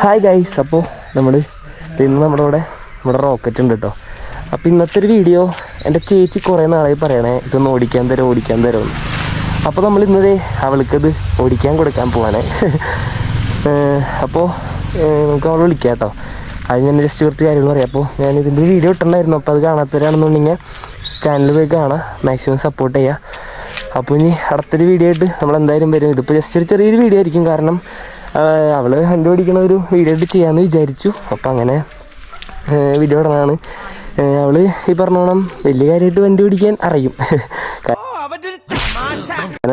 Hi guys, അപ്പോൾ ഇന്ന് നമ്മുടെ റോക്കറ്റ് ഉണ്ട് കേട്ടോ. അപ്പോൾ ഇന്നത്തെ ഒരു വീഡിയോ എൻ്റെ ചേച്ചി കുറേ നാളായി പറയണേ ഇതൊന്ന് ഓടിക്കാൻ തരുമെന്ന്. അപ്പോൾ നമ്മൾ ഇന്നതേ അവൾക്കത് ഓടിക്കാൻ കൊടുക്കാൻ പോവാണേ. അപ്പോൾ നമുക്ക് അവൾ വിളിക്കാം കേട്ടോ. അത് ഞാൻ ജസ്റ്റ് കുറച്ച് കാര്യങ്ങൾ പറയാം. അപ്പോൾ ഞാൻ ഇതിൻ്റെ വീഡിയോ ഇട്ടിട്ടുണ്ടായിരുന്നു. അപ്പോൾ അത് കാണാത്തവരാണെന്നുണ്ടെങ്കിൽ ചാനൽ പോയി കാണാം, മാക്സിമം സപ്പോർട്ട് ചെയ്യുക. അപ്പോൾ ഇനി അടുത്തൊരു വീഡിയോ ആയിട്ട് നമ്മളെന്തായാലും വരും. ഇതിപ്പോൾ ജസ്റ്റ് ഒരു ചെറിയൊരു വീഡിയോ ആയിരിക്കും, കാരണം അവൾ വണ്ടി ഓടിക്കണ ഒരു വീഡിയോ ആയിട്ട് ചെയ്യാമെന്ന് വിചാരിച്ചു. അപ്പോൾ അങ്ങനെ വീഡിയോ ഇടുന്നതാണ്. അവൾ ഈ പറഞ്ഞോണം വലിയ കാര്യമായിട്ട് വണ്ടി ഓടിക്കാൻ അറിയും.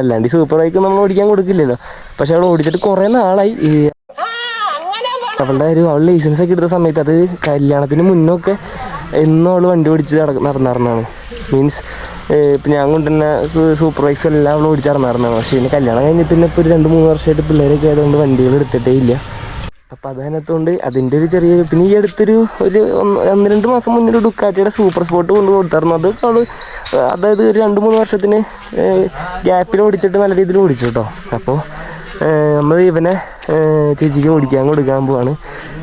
അല്ലാണ്ട് സൂപ്പർ ബൈക്ക് നമ്മൾ ഓടിക്കാൻ കൊടുക്കില്ലല്ലോ. പക്ഷെ അവൾ ഓടിച്ചിട്ട് കുറേ നാളായി. അവൾ ലൈസൻസ് ഒക്കെ എടുത്ത സമയത്ത്, അത് കല്യാണത്തിന് മുന്നൊക്കെ എന്നും അവൾ വണ്ടി ഓടിച്ച് നടന്നായിരുന്നാണ്. മീൻസ് ഇപ്പം ഞാൻ കൊണ്ടുതന്നെ സൂപ്പർവൈസർ എല്ലാം അവൾ ഓടിച്ച് നടന്നായിരുന്നാണ്. പക്ഷേ ഇനി കല്യാണം കഴിഞ്ഞ് പിന്നെ ഇപ്പോൾ ഒരു 2-3 വർഷമായിട്ട് പിള്ളേരൊക്കെ ആയതുകൊണ്ട് വണ്ടികൾ എടുത്തിട്ടേ ഇല്ല. അപ്പോൾ അതിനകത്തുകൊണ്ട് അതിൻ്റെ ഒരു ചെറിയ, പിന്നെ ഈ അടുത്തൊരു 1-2 മാസം മുന്നേ ഒരു ഡുക്കാറ്റിയുടെ സൂപ്പർ സ്പോട്ട് കൊണ്ട് കൊടുത്തായിരുന്നു. അത് അവൾ അതായത് ഒരു 2-3 വർഷത്തിന് ഗ്യാപ്പിൽ ഓടിച്ചിട്ട് നല്ല രീതിയിൽ ഓടിച്ചു കേട്ടോ. അപ്പോൾ നമ്മൾ ഇവനെ ചേച്ചിക്ക് ഓടിക്കാൻ കൊടുക്കാൻ പോവാണ്.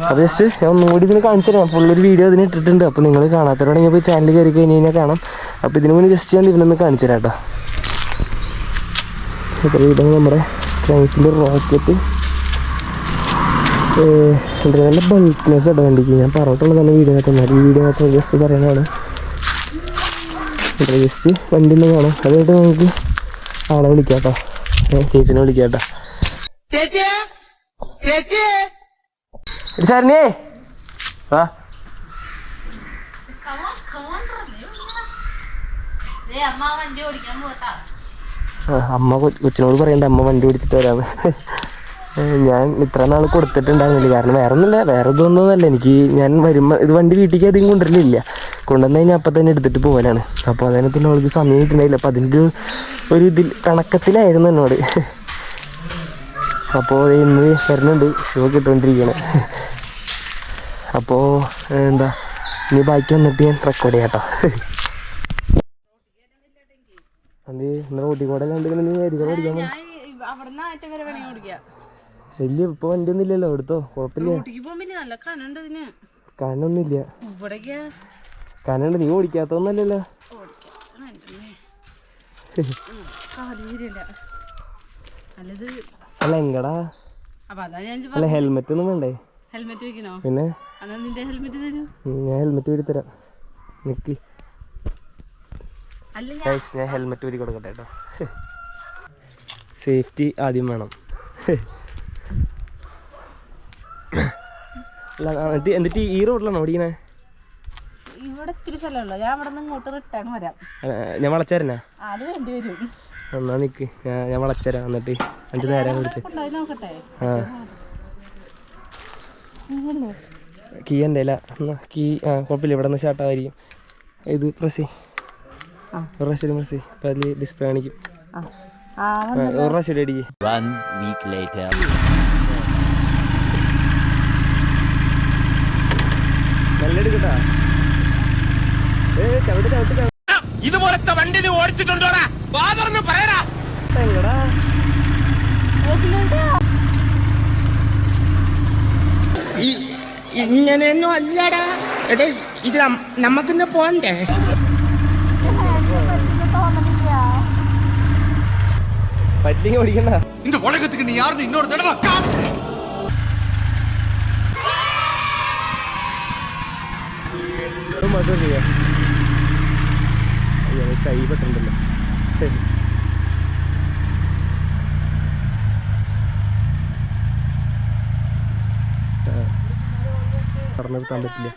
അപ്പോൾ ജസ്റ്റ് ഞാൻ ഒന്നുകൂടി ഇതിന് കാണിച്ചു തരാം. ഫുള്ളൊരു വീഡിയോ ഇതിന് ഇട്ടിട്ടുണ്ട്. അപ്പോൾ നിങ്ങൾ കാണാത്തവരോടെങ്കിൽ പോയി ചാനൽ കയറി കഴിഞ്ഞാൽ കാണാം. അപ്പോൾ ഇതിന് മുന്നേ ജസ്റ്റ് ഞാൻ ഇവനൊന്ന് കാണിച്ചു തരാം കേട്ടോ. അപ്പോൾ ഇതാണ് നമ്മുടെ ട്രൈക്കിൻ്റെ റോക്കറ്റ്. നല്ല ബൾക്ക്നെസ് ഇട വണ്ടിക്ക്. ഞാൻ പറഞ്ഞിട്ടുള്ളത് തന്നെ വീഡിയോനകത്ത്, ഈ വീഡിയോനകത്ത് ജസ്റ്റ് പറയുന്നതാണ്. ജസ്റ്റ് വണ്ടി ഒന്ന് കാണാം. അതായിട്ട് നമുക്ക് ആളെ വിളിക്കാം കേട്ടോ, ചേച്ചിനെ വിളിക്കാം കേട്ടോ. സാറിനെ അമ്മ കൊച്ചിനോട് പറയണ്ട, അമ്മ വണ്ടി ഓടിച്ചിട്ട് വരാന്ന്. ഞാൻ ഇത്ര നാൾ കൊടുത്തിട്ടുണ്ടായിരുന്നില്ല, കാരണം വേറെ ഇതൊന്നുമല്ല. ഞാൻ വരുമ്പോൾ ഇത് വണ്ടി വീട്ടിലേക്ക് അധികം കൊണ്ടുവരലില്ല. കൊണ്ടുവന്നു കഴിഞ്ഞാൽ അപ്പം തന്നെ എടുത്തിട്ട് പോകാനാണ്. അപ്പോൾ അതിനകത്ത് അവൾക്ക് സമയം കിട്ടുന്നുണ്ടായില്ല. അപ്പോൾ അതിൻ്റെ ഒരു കണക്കത്തിലായിരുന്നു എന്നോട്. അപ്പോൾ ഇന്ന് വരുന്നുണ്ട്, ഷോ കിട്ടുകൊണ്ടിരിക്കുകയാണ്. അപ്പോൾ എന്താ ഇനി ബാക്കി വന്നിട്ട് ഞാൻ റെക്കോർഡ് ചെയ്യാം കേട്ടോ. അത് ഇന്നലെ ഓടിക്കൂടെ ഓടിക്കാൻ വലിയ ഇപ്പോൾ വണ്ടി ഒന്നും ഇല്ലല്ലോ, എടുത്തോ, കുഴപ്പമില്ല. കനൊന്നുമില്ല, കനുണ്ട്. നീ ഓടിക്കാത്തൊന്നല്ലല്ലോ. അല്ല എങ്കടാ, അല്ല ഹെൽമെറ്റ് ഒന്നും വേണ്ടേ? പിന്നെ ഞാൻ ഹെൽമെറ്റ് ഊരി തരാം, നിക്ക്. ഞാൻ ഹെൽമെറ്റ് ഊരി കൊടുക്കട്ടെ കേട്ടോ. സേഫ്റ്റി ആദ്യം വേണം. എന്നിട്ട് ഈ റോഡിലാണോ ഓടിക്കണേ? ഞാൻ വളച്ചേരനാ? എന്നാ നിക്ക്, ഞാൻ വളച്ചേരാം. എന്നിട്ട് എന്നിട്ട് നേരെ വിളിച്ച് കീ എൻ്റെ അല്ല കീ. കുഴപ്പമില്ല, ഇവിടെ നിന്ന് സ്റ്റാർട്ടായിരിക്കും. ഇത് പ്രസ് ഒരു പ്രാവശ്യം പ്രസ്. അപ്പം അതിൽ ഡിസ്പ്ലേ കാണിക്കും. ഒരു പ്രാവശ്യം അടിക്ക്. നല്ല എടുക്കട്ടാ. ചവിട്ട് ഇതുപോലത്തെ വണ്ടി ഓടിച്ചിട്ടുണ്ടോടാ? പറയടാ. ഇങ്ങനെയൊന്നും അല്ലടാ. എടേ, ഇത് നമ്മക്കിന്ന് പോണ്ടേ? പറ്റില്ലെങ്കിൽ ഓടിക്കണ്ട. இந்த உலகத்துக்கு நீ யாருன்னு இன்னொரு தடவை കൈ പെട്ടുണ്ടല്ലോ. നിർത്താൻ പറ്റില്ല.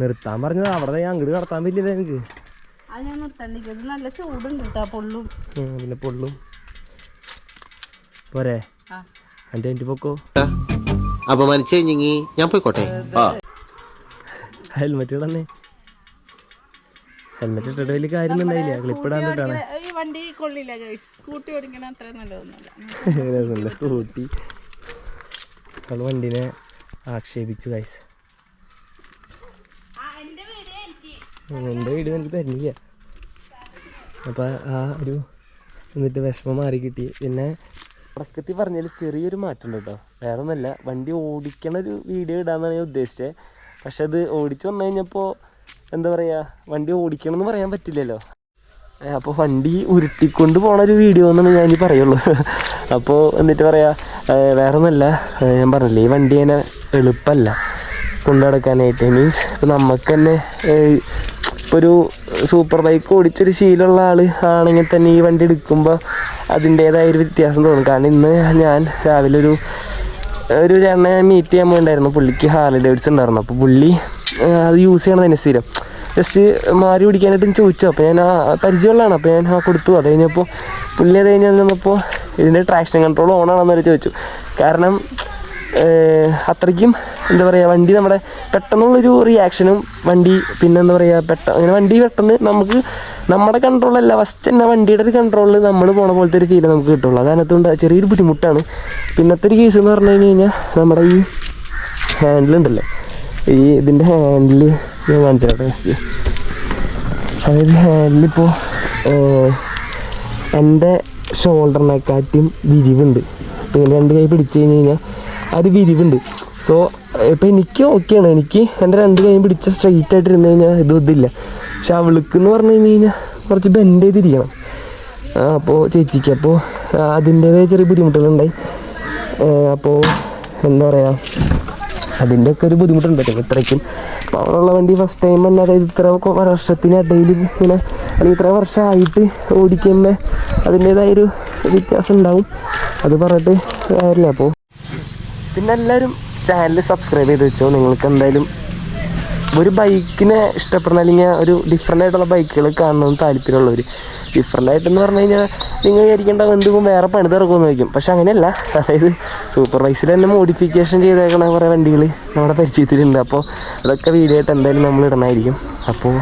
നിർത്താൻ പറഞ്ഞത് അവിടെ ഞാൻ അങ്ങോട്ട് കടത്താൻ പറ്റില്ല എനിക്ക്. പിന്നെ പൊള്ളും പോരെ. എൻ്റെ പൊക്കോ അപമാനിച്ചേ ഞാൻ പോയിക്കോട്ടെ. ഹെൽമെറ്റ് ഇടന്നേ. ഹെൽമെറ്റ് ഇട്ടിട്ട് വലിയ കാര്യം ഉണ്ടായില്ല, ക്ലിപ്പിടാണ്ടിട്ടാണ്. സ്കൂട്ടി അവള് വണ്ടിനെ ആക്ഷേപിച്ചു ഗൈസ്. എൻ്റെ വീഡിയോ എനിക്ക് തരുന്നില്ല. അപ്പം ആ ഒരു എന്നിട്ട് വിഷമം മാറി കിട്ടി. പിന്നെ തുടക്കത്തിൽ പറഞ്ഞാൽ ചെറിയൊരു മാറ്റം ഉണ്ട് കേട്ടോ. വേറെ ഒന്നുമല്ല, വണ്ടി ഓടിക്കണ ഒരു വീഡിയോ ഇടാമെന്നാണ് ഞാൻ ഉദ്ദേശിച്ചത്. പക്ഷെ അത് ഓടിച്ച് വന്നു കഴിഞ്ഞപ്പോൾ എന്താ പറയുക, വണ്ടി ഓടിക്കണം എന്ന് പറയാൻ പറ്റില്ലല്ലോ. അപ്പോൾ വണ്ടി ഉരുട്ടിക്കൊണ്ട് പോണ ഒരു വീഡിയോ എന്നാണ് ഞാൻ പറയുള്ളൂ. അപ്പോൾ എന്നിട്ട് പറയാ, വേറെ ഒന്നുമല്ല, ഞാൻ പറഞ്ഞില്ലേ ഈ വണ്ടി തന്നെ എളുപ്പമല്ല കൊണ്ടു നടക്കാനായിട്ട്. മീൻസ് ഇപ്പം നമുക്ക് തന്നെ ഇപ്പോൾ ഒരു സൂപ്പർ ബൈക്ക് ഓടിച്ചൊരു ശീലമുള്ള ആൾ ആണെങ്കിൽ തന്നെ ഈ വണ്ടി എടുക്കുമ്പോൾ അതിൻ്റേതായൊരു വ്യത്യാസം തോന്നും. കാരണം ഇന്ന് ഞാൻ രാവിലെ ഒരു ചേട്ടനെ മീറ്റ് ചെയ്യാൻ പോയിട്ടുണ്ടായിരുന്നു. പുള്ളിക്ക് ഹാർലി ഡേവിഡ്സൺ ഉണ്ടായിരുന്നു. അപ്പോൾ പുള്ളി അത് യൂസ് ചെയ്യണത് തന്നെ സ്ഥിരം. ജസ്റ്റ് മാറി പിടിക്കാനായിട്ടും ചോദിച്ചു. അപ്പോൾ ഞാൻ പരിചയമുള്ളതാണ്. അപ്പോൾ ഞാൻ കൊടുത്തു. അത് കഴിഞ്ഞപ്പോൾ പുള്ളി അത് കഴിഞ്ഞ് വന്നപ്പോൾ ഇതിൻ്റെ ട്രാക്ഷൻ കൺട്രോൾ ഓണാണെന്നൊരു ചോദിച്ചു. കാരണം അത്രയ്ക്കും എന്താ പറയുക, വണ്ടി നമ്മുടെ പെട്ടെന്നുള്ളൊരു റിയാക്ഷനും വണ്ടി പിന്നെ എന്താ പറയുക അങ്ങനെ വണ്ടി പെട്ടെന്ന് നമുക്ക് നമ്മുടെ കൺട്രോളല്ല, ഫസ്റ്റ് തന്നെ വണ്ടിയുടെ ഒരു കൺട്രോളിൽ നമ്മൾ പോണ പോലത്തെ ഒരു ഫീൽ നമുക്ക് കിട്ടുള്ളൂ. അതിനകത്തുകൊണ്ട് ചെറിയൊരു ബുദ്ധിമുട്ടാണ്. പിന്നത്തെ ഒരു കേസ് എന്ന് പറഞ്ഞു കഴിഞ്ഞാൽ നമ്മുടെ ഈ ഹാൻഡിലുണ്ടല്ലോ, ഇതിൻ്റെ ഹാൻഡിൽ ഞാൻ കാണിച്ചാട്ടെ ഫസ്റ്റ്. അതായത് ഹാൻഡിലിപ്പോൾ എൻ്റെ ഷോൾഡറിനെക്കാട്ടും വിരിവുണ്ട്. ഇങ്ങനെ രണ്ട് കൈ പിടിച്ച് കഴിഞ്ഞ് കഴിഞ്ഞാൽ അത് വിരിവുണ്ട്. സോ ഇപ്പോൾ എനിക്ക് ഓക്കെയാണ്, എനിക്ക് എൻ്റെ രണ്ട് കൈ പിടിച്ച സ്ട്രെയിറ്റ് ആയിട്ട് ഇരുന്ന് കഴിഞ്ഞാൽ ഇതില്ല. പക്ഷെ അവൾക്ക് എന്ന് പറഞ്ഞു കഴിഞ്ഞ് കഴിഞ്ഞാൽ കുറച്ച് ബെൻഡ് ചെയ്തിരിക്കണം. അപ്പോൾ ചേച്ചിക്ക് അപ്പോൾ അതിൻ്റേതായ ചെറിയ ബുദ്ധിമുട്ടുകളുണ്ടായി. അപ്പോൾ എന്താ പറയുക, അതിൻ്റെയൊക്കെ ഒരു ബുദ്ധിമുട്ടുണ്ടല്ലോ ഇത്രയ്ക്കും. അപ്പോൾ അവളുള്ള വണ്ടി ഫസ്റ്റ് ടൈം തന്നെ, അതായത് ഇത്ര വർഷത്തിനിടയിൽ ഇങ്ങനെ അല്ലെങ്കിൽ ഇത്ര വർഷമായിട്ട് ഓടിക്കുമ്പോൾ അതിൻ്റേതായൊരു വ്യത്യാസം ഉണ്ടാവും. അത് പറഞ്ഞിട്ട് കാര്യമില്ല. അപ്പോൾ പിന്നെ എല്ലാവരും ചാനൽ സബ്സ്ക്രൈബ് ചെയ്ത് വെച്ചോ. നിങ്ങൾക്ക് എന്തായാലും ഒരു ബൈക്കിനെ ഇഷ്ടപ്പെടുന്ന അല്ലെങ്കിൽ ഒരു ഡിഫറെൻ്റ് ആയിട്ടുള്ള ബൈക്കുകൾ കാണണമെന്ന് താല്പര്യമുള്ളവർ, ഡിഫറെൻ്റ് ആയിട്ടെന്ന് പറഞ്ഞു കഴിഞ്ഞാൽ നിങ്ങൾ വിചാരിക്കേണ്ട എന്തും വേറെ പണിതിറക്കുമെന്ന് വയ്ക്കും. പക്ഷെ അങ്ങനെയല്ല. അതായത് സൂപ്പർ ബൈക്സിൽ തന്നെ മോഡിഫിക്കേഷൻ ചെയ്തേക്കണ കുറേ വണ്ടികൾ നമ്മുടെ പരിചയത്തിലുണ്ട്. അപ്പോൾ അതൊക്കെ വീഡിയോ ആയിട്ട് എന്തായാലും നമ്മൾ ഇടണമായിരിക്കും. അപ്പോൾ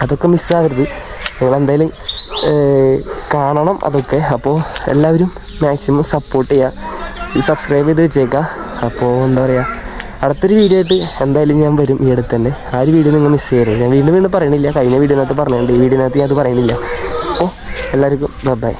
അതൊക്കെ മിസ്സാകരുത്, നിങ്ങളെന്തായാലും കാണണം അതൊക്കെ. അപ്പോൾ എല്ലാവരും മാക്സിമം സപ്പോർട്ട് ചെയ്യുക, സബ്സ്ക്രൈബ് ചെയ്ത് വെച്ചേക്കാം. അപ്പോൾ എന്താ പറയുക, അടുത്തൊരു വീഡിയോ ആയിട്ട് എന്തായാലും ഞാൻ വരും ഈ അടുത്ത് തന്നെ. ആ ഒരു വീഡിയോ നിങ്ങൾ മിസ് ചെയ്യരുത്. ഞാൻ വീണ്ടും പറയണില്ല, കഴിഞ്ഞ വീഡിയോനകത്ത് പറഞ്ഞിട്ടുണ്ട്, ഈ വീഡിയോനകത്ത് ഞാൻ അത് പറയണില്ല. അപ്പോൾ എല്ലാവർക്കും ബൈ.